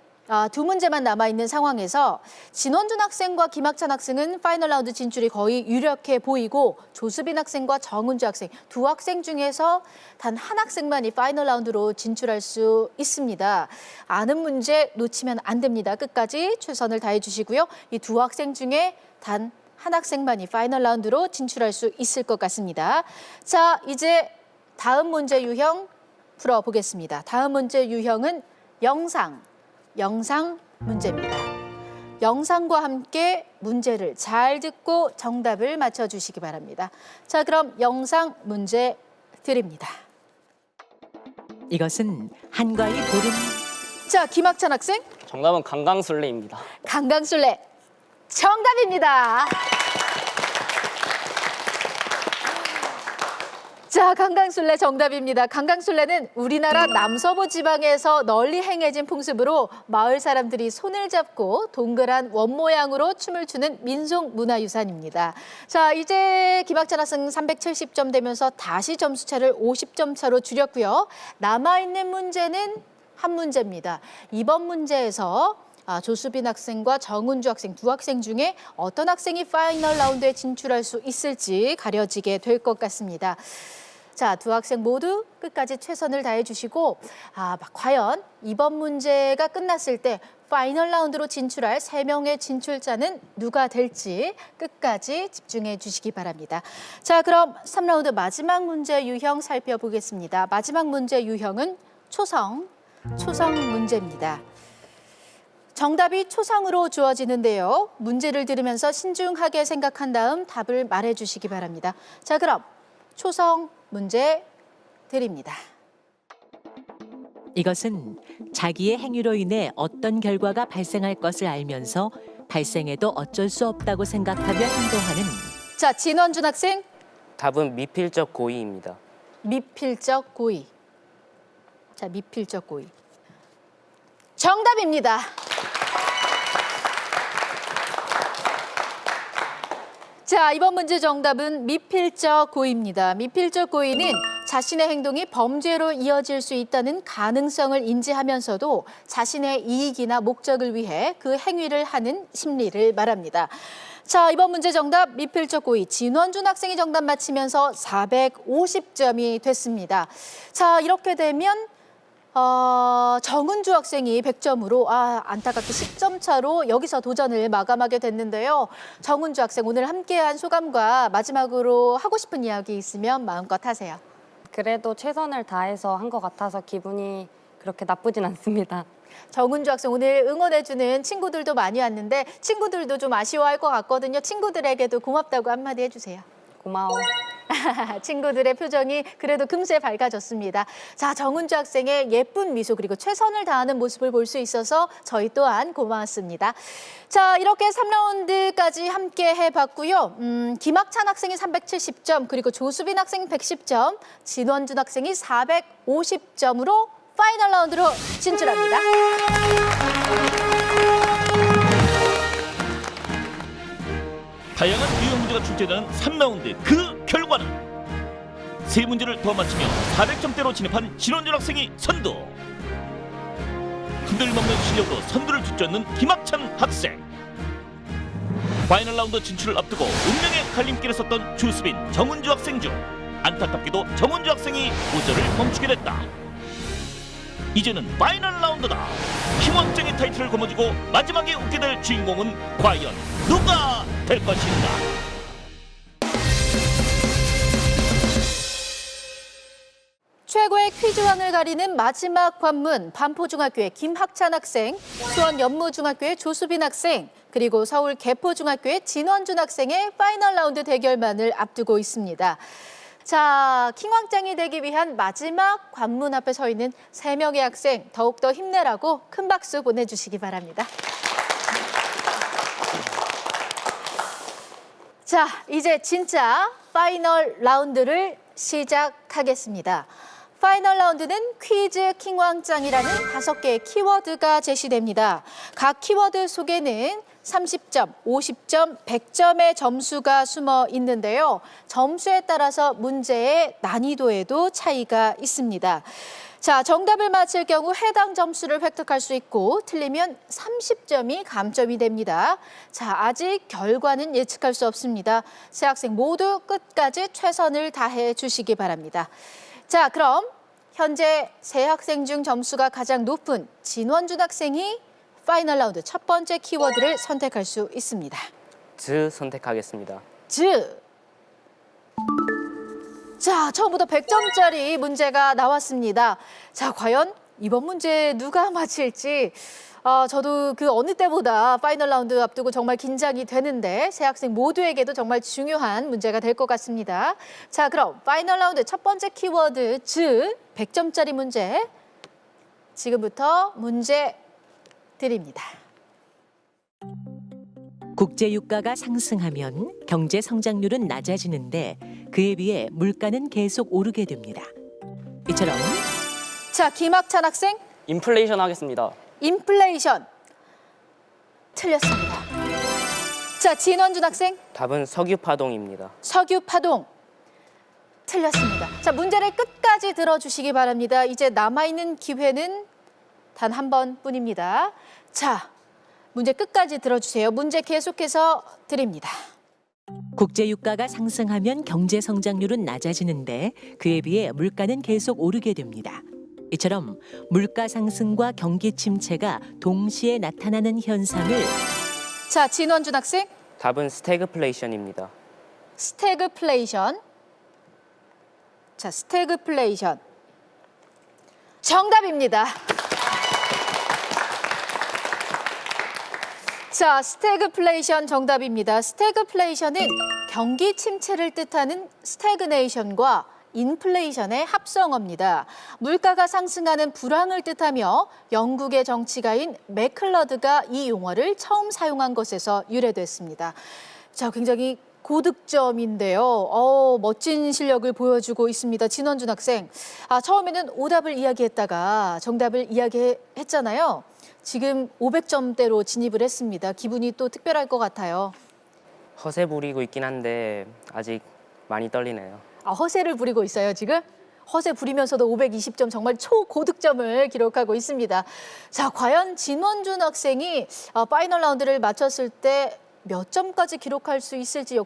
두 문제만 남아있는 상황에서 진원준 학생과 김학찬 학생은 파이널 라운드 진출이 거의 유력해 보이고 조수빈 학생과 정은주 학생 두 학생 중에서 단 한 학생만이 파이널 라운드로 진출할 수 있습니다. 아는 문제 놓치면 안 됩니다. 끝까지 최선을 다해 주시고요. 이 두 학생 중에 단 한 학생만이 파이널 라운드로 진출할 수 있을 것 같습니다. 자, 이제 다음 문제 유형 풀어보겠습니다. 다음 문제 유형은 영상 문제입니다. 영상과 함께 문제를 잘 듣고 정답을 맞춰주시기 바랍니다. 자, 그럼 영상 문제 드립니다. 이것은 한과의 보름. 자, 김학찬 학생, 정답은 강강술래입니다. 강강술래 정답입니다. 자, 강강술래 정답입니다. 강강술래는 우리나라 남서부 지방에서 널리 행해진 풍습으로 마을 사람들이 손을 잡고 동그란 원 모양으로 춤을 추는 민속 문화유산입니다. 자, 이제 김학찬 학생 370점 되면서 다시 점수차를 50점 차로 줄였고요. 남아있는 문제는 한 문제입니다. 이번 문제에서 조수빈 학생과 정은주 학생 두 학생 중에 어떤 학생이 파이널 라운드에 진출할 수 있을지 가려지게 될 것 같습니다. 자, 두 학생 모두 끝까지 최선을 다해 주시고 과연 이번 문제가 끝났을 때 파이널 라운드로 진출할 3명의 진출자는 누가 될지 끝까지 집중해 주시기 바랍니다. 자, 그럼 3라운드 마지막 문제 유형 살펴보겠습니다. 마지막 문제 유형은 초성 문제입니다. 정답이 초성으로 주어지는데요. 문제를 들으면서 신중하게 생각한 다음 답을 말해 주시기 바랍니다. 자, 그럼 초성 문제 드립니다. 이것은 자기의 행위로 인해 어떤 결과가 발생할 것을 알면서 발생해도 어쩔 수 없다고 생각하며 행동하는. 자, 진원준 학생, 답은 미필적 고의입니다. 미필적 고의. 자, 미필적 고의. 정답입니다. 자, 이번 문제 정답은 미필적 고의입니다. 미필적 고의는 자신의 행동이 범죄로 이어질 수 있다는 가능성을 인지하면서도 자신의 이익이나 목적을 위해 그 행위를 하는 심리를 말합니다. 자, 이번 문제 정답 미필적 고의 진원준 학생이 정답 맞히면서 450점이 됐습니다. 자, 이렇게 되면 정은주 학생이 100점으로 안타깝게 10점 차로 여기서 도전을 마감하게 됐는데요. 정은주 학생 오늘 함께한 소감과 마지막으로 하고 싶은 이야기 있으면 마음껏 하세요. 그래도 최선을 다해서 한 것 같아서 기분이 그렇게 나쁘진 않습니다. 정은주 학생 오늘 응원해주는 친구들도 많이 왔는데 친구들도 좀 아쉬워할 것 같거든요. 친구들에게도 고맙다고 한마디 해주세요. 고마워. 친구들의 표정이 그래도 금세 밝아졌습니다. 자, 정은주 학생의 예쁜 미소 그리고 최선을 다하는 모습을 볼 수 있어서 저희 또한 고마웠습니다. 자, 이렇게 3라운드까지 함께 해봤고요. 김학찬 학생이 370점 그리고 조수빈 학생 110점, 진원준 학생이 450점으로 파이널 라운드로 진출합니다. 다양한 유형 문제가 출제되는 3라운드 그 결과는 3문제를 더 맞히며 400점대로 진입한 진원준 학생이 선두. 흔들먹는 실력으로 선두를 뒤쫓는 김학찬 학생. 파이널 라운드 진출을 앞두고 운명의 갈림길에 섰던 조수빈, 정은주 학생 중 안타깝게도 정은주 학생이 우절을 멈추게 됐다. 이제는 파이널 라운드다. 킹왕짱의 타이틀을 거머쥐고 마지막에 웃게 될 주인공은 과연 누가 될 것인가? 최고의 퀴즈왕을 가리는 마지막 관문, 반포중학교의 김학찬 학생, 수원 연무중학교의 조수빈 학생, 그리고 서울 개포중학교의 진원준 학생의 파이널 라운드 대결만을 앞두고 있습니다. 자, 킹왕짱이 되기 위한 마지막 관문 앞에 서 있는 3명의 학생, 더욱더 힘내라고 큰 박수 보내주시기 바랍니다. 자, 이제 진짜 파이널 라운드를 시작하겠습니다. 파이널 라운드는 퀴즈 킹왕짱이라는 5개의 키워드가 제시됩니다. 각 키워드 속에는 30점, 50점, 100점의 점수가 숨어 있는데요. 점수에 따라서 문제의 난이도에도 차이가 있습니다. 자, 정답을 맞힐 경우 해당 점수를 획득할 수 있고 틀리면 30점이 감점이 됩니다. 자, 아직 결과는 예측할 수 없습니다. 세 학생 모두 끝까지 최선을 다해 주시기 바랍니다. 자, 그럼 현재 세 학생 중 점수가 가장 높은 진원준 학생이 파이널 라운드 첫 번째 키워드를 선택할 수 있습니다. 즈 선택하겠습니다. 즈. 자, 처음부터 100점짜리 문제가 나왔습니다. 자, 과연 이번 문제 누가 맞힐지 저도 그 어느 때보다 파이널 라운드 앞두고 정말 긴장이 되는데 새 학생 모두에게도 정말 중요한 문제가 될 것 같습니다. 자, 그럼 파이널 라운드 첫 번째 키워드 즈 100점짜리 문제 지금부터 문제 드립니다. 국제유가가 상승하면 경제 성장률은 낮아지는데 그에 비해 물가는 계속 오르게 됩니다. 이처럼 자, 김학찬 학생 인플레이션 하겠습니다. 인플레이션 틀렸습니다. 자, 진원준 학생 답은 석유 파동입니다. 석유 파동 틀렸습니다. 자, 문제를 끝까지 들어주시기 바랍니다. 이제 남아있는 기회는 단 한 번뿐입니다. 자, 문제 끝까지 들어주세요. 문제 계속해서 드립니다. 국제유가가 상승하면 경제 성장률은 낮아지는데 그에 비해 물가는 계속 오르게 됩니다. 이처럼 물가 상승과 경기 침체가 동시에 나타나는 현상을 자, 진원준 학생 답은 스태그플레이션입니다. 스태그플레이션. 자, 스태그플레이션 정답입니다. 자, 스태그플레이션 정답입니다. 스태그플레이션은 경기 침체를 뜻하는 스태그네이션과 인플레이션의 합성어입니다. 물가가 상승하는 불황을 뜻하며 영국의 정치가인 매클러드가 이 용어를 처음 사용한 것에서 유래됐습니다. 자, 굉장히 고득점인데요. 멋진 실력을 보여주고 있습니다. 진원준 학생. 처음에는 오답을 이야기했다가 정답을 이야기했잖아요. 지금 500점대로 진입을 했습니다. 기분이 또 특별할 것 같아요. 허세 부리고 있긴 한데 아직 많이 떨리네요. 허세를 부리고 있어요, 지금? 허세 부리면서도 520점 정말 초고득점을 기록하고 있습니다. 자, 과연 진원준 학생이 파이널 라운드를 마쳤을 때 몇 점까지 기록할 수 있을지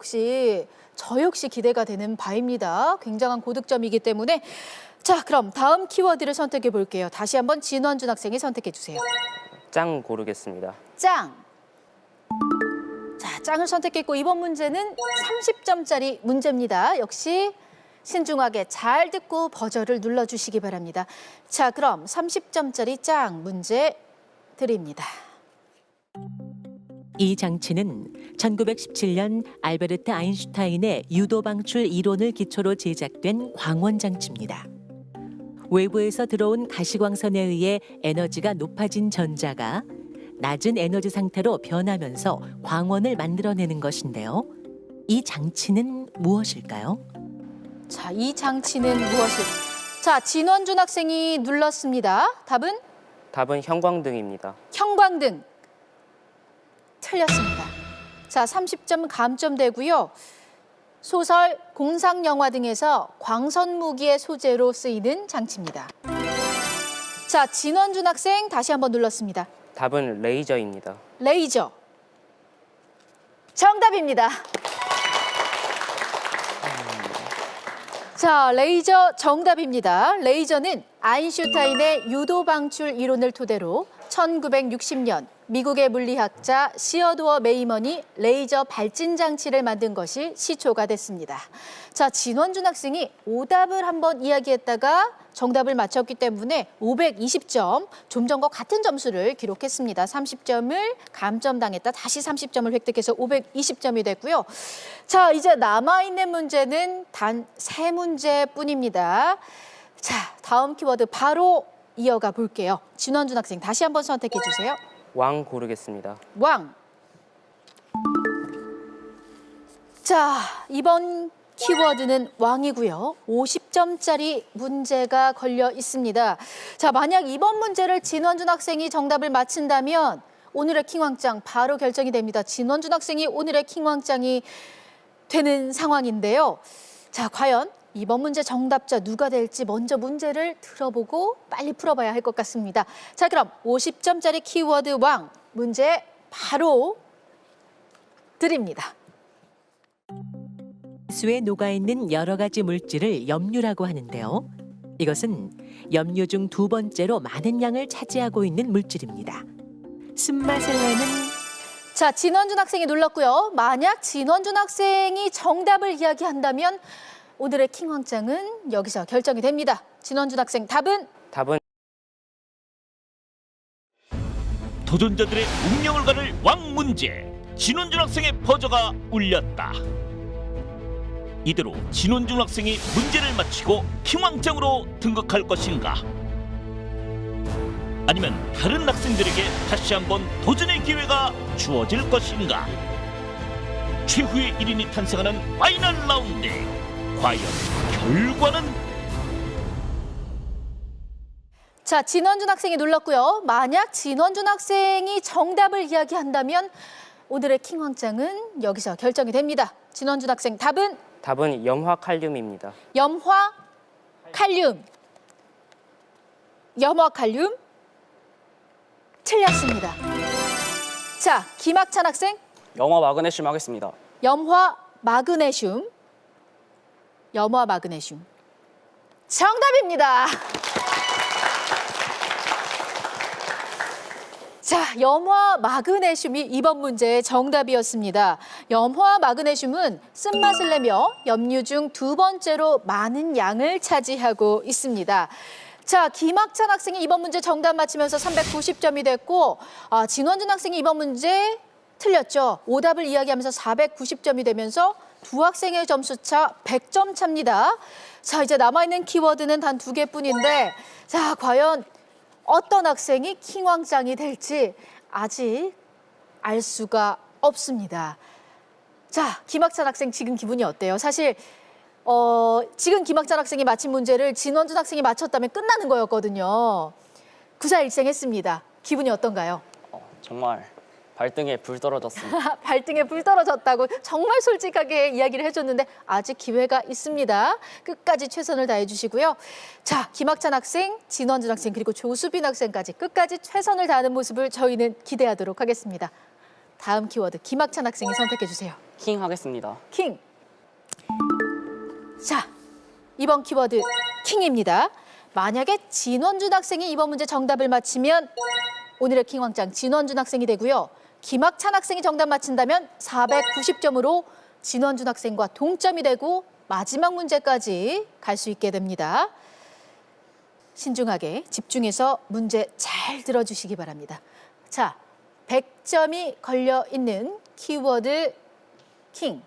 저 역시 기대가 되는 바입니다. 굉장한 고득점이기 때문에 자, 그럼 다음 키워드를 선택해 볼게요. 다시 한번 진원준 학생이 선택해 주세요. 짱 고르겠습니다. 짱. 자, 짱을 선택했고 이번 문제는 30점짜리 문제입니다. 역시 신중하게 잘 듣고 버저를 눌러주시기 바랍니다. 자, 그럼 30점짜리 짱 문제 드립니다. 이 장치는 1917년 알베르트 아인슈타인의 유도 방출 이론을 기초로 제작된 광원 장치입니다. 외부에서 들어온 가시광선에 의해 에너지가 높아진 전자가 낮은 에너지 상태로 변하면서 광원을 만들어내는 것인데요. 이 장치는 무엇일까요? 자, 이 장치는 무엇일까요? 자, 진원준 학생이 눌렀습니다. 답은 형광등입니다. 형광등. 틀렸습니다. 자, 30점 감점되고요. 소설, 공상영화 등에서 광선 무기의 소재로 쓰이는 장치입니다. 자, 진원준 학생 다시 한번 눌렀습니다. 답은 레이저입니다. 레이저. 정답입니다. 자, 레이저 정답입니다. 레이저는 아인슈타인의 유도 방출 이론을 토대로 1960년 미국의 물리학자 시어도어 메이먼이 레이저 발진 장치를 만든 것이 시초가 됐습니다. 자, 진원준 학생이 오답을 한번 이야기했다가 정답을 맞췄기 때문에 520점, 좀 전과 같은 점수를 기록했습니다. 30점을 감점당했다. 다시 30점을 획득해서 520점이 됐고요. 자, 이제 남아있는 문제는 단 3문제뿐입니다. 자, 다음 키워드 바로 이어가 볼게요. 진원준 학생 다시 한번 선택해 주세요. 왕 고르겠습니다. 왕. 자, 이번 키워드는 왕이고요. 50점짜리 문제가 걸려 있습니다. 자, 만약 이번 문제를 진원준 학생이 정답을 맞힌다면 오늘의 킹왕짱 바로 결정이 됩니다. 진원준 학생이 오늘의 킹왕짱이 되는 상황인데요. 자, 과연 이번 문제 정답자 누가 될지 먼저 문제를 들어보고 빨리 풀어봐야 할 것 같습니다. 자, 그럼 50점짜리 키워드 왕 문제 바로 드립니다. 수에 녹아있는 여러 가지 물질을 염류라고 하는데요. 이것은 염류 중 두 번째로 많은 양을 차지하고 있는 물질입니다. 쓴맛을 내는 자, 진원준 학생이 눌렀고요. 만약 진원준 학생이 정답을 이야기한다면 오늘의 킹왕짱은 여기서 결정이 됩니다. 진원준 학생 답은? 답은 도전자들의 운명을 가를 왕 문제. 진원준 학생의 버저가 울렸다. 이대로 진원준 학생이 문제를 마치고 킹왕짱으로 등극할 것인가? 아니면 다른 학생들에게 다시 한번 도전의 기회가 주어질 것인가? 최후의 1인이 탄생하는 파이널 라운드. 과연 결과는? 자, 진원준 학생이 눌렀고요. 만약 진원준 학생이 정답을 이야기한다면 오늘의 킹왕짱은 여기서 결정이 됩니다. 진원준 학생 답은? 답은 염화칼륨입니다. 염화 칼륨. 염화 칼륨 틀렸습니다. 자, 김학찬 학생 염화 마그네슘 하겠습니다. 염화 마그네슘. 염화 마그네슘 정답입니다. 자, 염화 마그네슘이 이번 문제의 정답이었습니다. 염화 마그네슘은 쓴맛을 내며 염류 중 두 번째로 많은 양을 차지하고 있습니다. 자, 김학찬 학생이 이번 문제 정답 맞히면서 390점이 됐고, 진원준 학생이 이번 문제 틀렸죠. 오답을 이야기하면서 490점이 되면서 두 학생의 점수차 100점 차입니다. 자, 이제 남아있는 키워드는 단 2개뿐인데, 자, 과연 어떤 학생이 킹왕짱이 될지 아직 알 수가 없습니다. 자, 김학찬 학생 지금 기분이 어때요? 사실 지금 김학찬 학생이 맞힌 문제를 진원준 학생이 맞췄다면 끝나는 거였거든요. 구사일생했습니다. 기분이 어떤가요? 정말 발등에 불 떨어졌습니다. 발등에 불 떨어졌다고 정말 솔직하게 이야기를 해줬는데 아직 기회가 있습니다. 끝까지 최선을 다해 주시고요. 자, 김학찬 학생, 진원준 학생 그리고 조수빈 학생까지 끝까지 최선을 다하는 모습을 저희는 기대하도록 하겠습니다. 다음 키워드 김학찬 학생이 선택해 주세요. 킹 하겠습니다. 킹. 자, 이번 키워드 킹입니다. 만약에 진원준 학생이 이번 문제 정답을 맞히면 오늘의 킹왕짱 진원준 학생이 되고요. 김학찬 학생이 정답 맞힌다면 490점으로 진원준 학생과 동점이 되고 마지막 문제까지 갈 수 있게 됩니다. 신중하게 집중해서 문제 잘 들어주시기 바랍니다. 자, 100점이 걸려 있는 키워드 킹.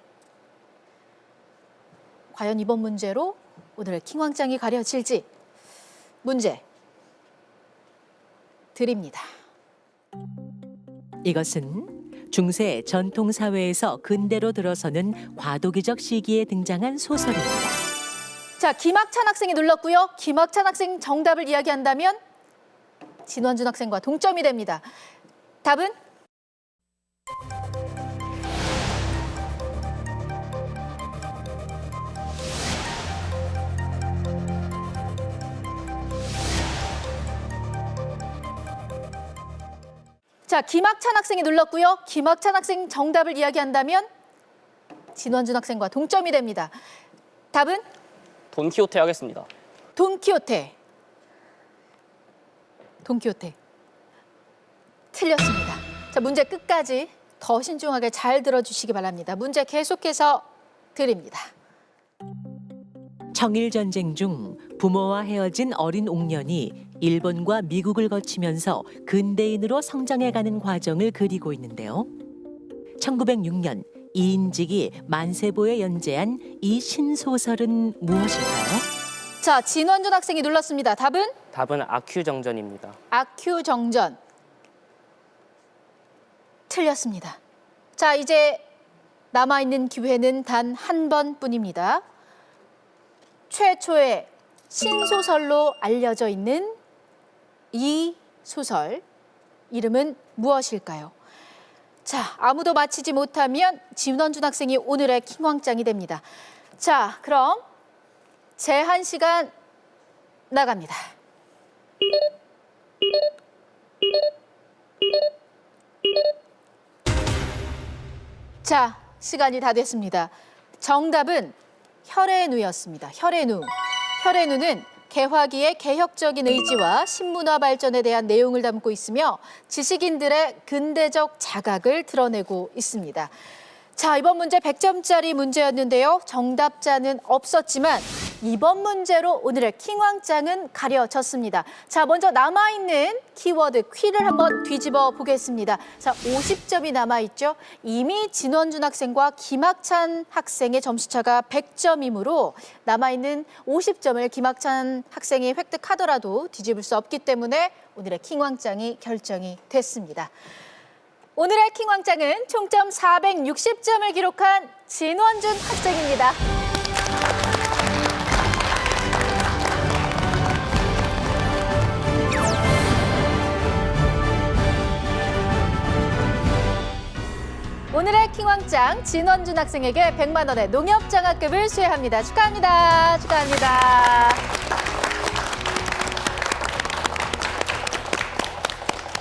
과연 이번 문제로 오늘의 킹왕짱이 가려질지 문제 드립니다. 이것은 중세 전통 사회에서 근대로 들어서는 과도기적 시기에 등장한 소설입니다. 자, 김학찬 학생이 눌렀고요. 김학찬 학생 정답을 이야기한다면 진원준 학생과 동점이 됩니다. 답은? 자, 김학찬 학생이 눌렀고요. 김학찬 학생 정답을 이야기한다면 진원준 학생과 동점이 됩니다. 답은? 돈키호테 하겠습니다. 돈키호테. 돈키호테. 틀렸습니다. 자, 문제 끝까지 더 신중하게 잘 들어주시기 바랍니다. 문제 계속해서 드립니다. 청일전쟁 중 부모와 헤어진 어린 옥년이 일본과 미국을 거치면서 근대인으로 성장해가는 과정을 그리고 있는데요. 1906년 이인직이 만세보에 연재한 이 신소설은 무엇일까요? 자, 진원준 학생이 눌렀습니다. 답은? 답은 아큐정전입니다. 아큐정전. 틀렸습니다. 자, 이제 남아있는 기회는 단 한 번뿐입니다. 최초의 신소설로 알려져 있는 이 소설 이름은 무엇일까요? 자, 아무도 맞히지 못하면 진원준 학생이 오늘의 킹왕짱이 됩니다. 자, 그럼 제한 시간 나갑니다. 자, 시간이 다 됐습니다. 정답은 혈애누였습니다. 혈애누. 혈애누는 개화기의 개혁적인 의지와 신문화 발전에 대한 내용을 담고 있으며 지식인들의 근대적 자각을 드러내고 있습니다. 자, 이번 문제 100점짜리 문제였는데요. 정답자는 없었지만 이번 문제로 오늘의 킹왕짱은 가려졌습니다. 자, 먼저 남아있는 키워드 퀴를 한번 뒤집어 보겠습니다. 자, 50점이 남아있죠. 이미 진원준 학생과 김학찬 학생의 점수차가 100점이므로 남아있는 50점을 김학찬 학생이 획득하더라도 뒤집을 수 없기 때문에 오늘의 킹왕짱이 결정이 됐습니다. 오늘의 킹왕짱은 총점 460점을 기록한 진원준 학생입니다. 오늘의 킹왕짱 진원준 학생에게 100만 원의 농협장학금을 수여합니다. 축하합니다. 축하합니다.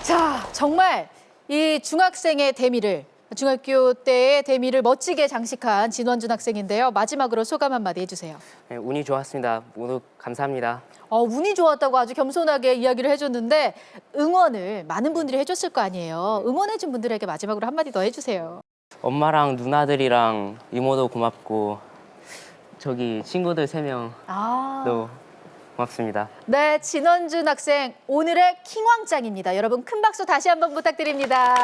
자, 정말 이 중학생의 대미를, 중학교 때의 대미를 멋지게 장식한 진원준 학생인데요. 마지막으로 소감 한마디 해주세요. 네, 운이 좋았습니다. 모두 감사합니다. 운이 좋았다고 아주 겸손하게 이야기를 해줬는데 응원을 많은 분들이 해줬을 거 아니에요. 응원해준 분들에게 마지막으로 한마디 더 해주세요. 엄마랑 누나들이랑 이모도 고맙고 저기 친구들 3명도 고맙습니다. 네, 진원준 학생 오늘의 킹왕짱입니다. 여러분 큰 박수 다시 한번 부탁드립니다.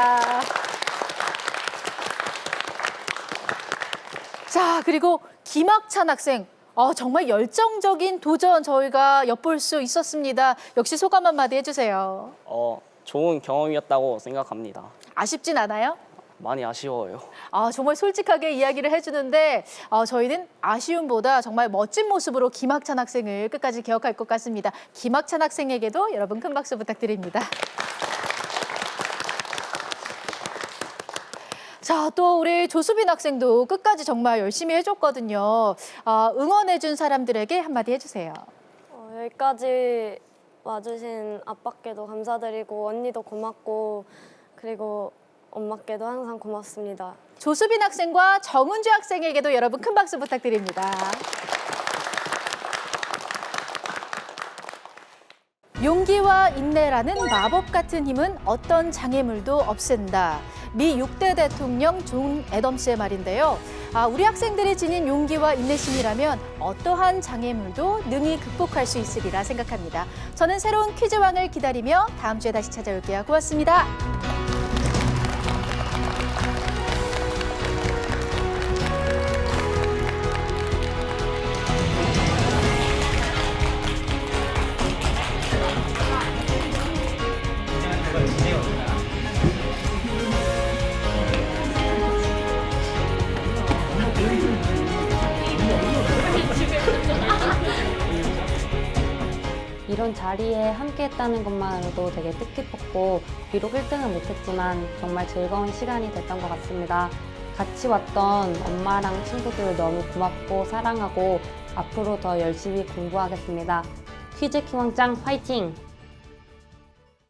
자, 그리고 김학찬 학생. 정말 열정적인 도전 저희가 엿볼 수 있었습니다. 역시 소감 한마디 해주세요. 좋은 경험이었다고 생각합니다. 아쉽진 않아요? 많이 아쉬워요. 정말 솔직하게 이야기를 해주는데 저희는 아쉬움보다 정말 멋진 모습으로 김학찬 학생을 끝까지 기억할 것 같습니다. 김학찬 학생에게도 여러분 큰 박수 부탁드립니다. 자, 또 우리 조수빈 학생도 끝까지 정말 열심히 해줬거든요. 응원해준 사람들에게 한마디 해주세요. 여기까지 와주신 아빠께도 감사드리고 언니도 고맙고 그리고 엄마께도 항상 고맙습니다. 조수빈 학생과 정은주 학생에게도 여러분 큰 박수 부탁드립니다. 용기와 인내라는 마법 같은 힘은 어떤 장애물도 없앤다. 미 6대 대통령 존 애덤스의 말인데요. 우리 학생들이 지닌 용기와 인내심이라면 어떠한 장애물도 능히 극복할 수 있으리라 생각합니다. 저는 새로운 퀴즈왕을 기다리며 다음 주에 다시 찾아올게요. 고맙습니다. 이런 자리에 함께 했다는 것만으로도 되게 뜻깊었고 비록 1등은 못했지만 정말 즐거운 시간이 됐던 것 같습니다. 같이 왔던 엄마랑 친구들 너무 고맙고 사랑하고 앞으로 더 열심히 공부하겠습니다. 퀴즈 킹왕짱 화이팅!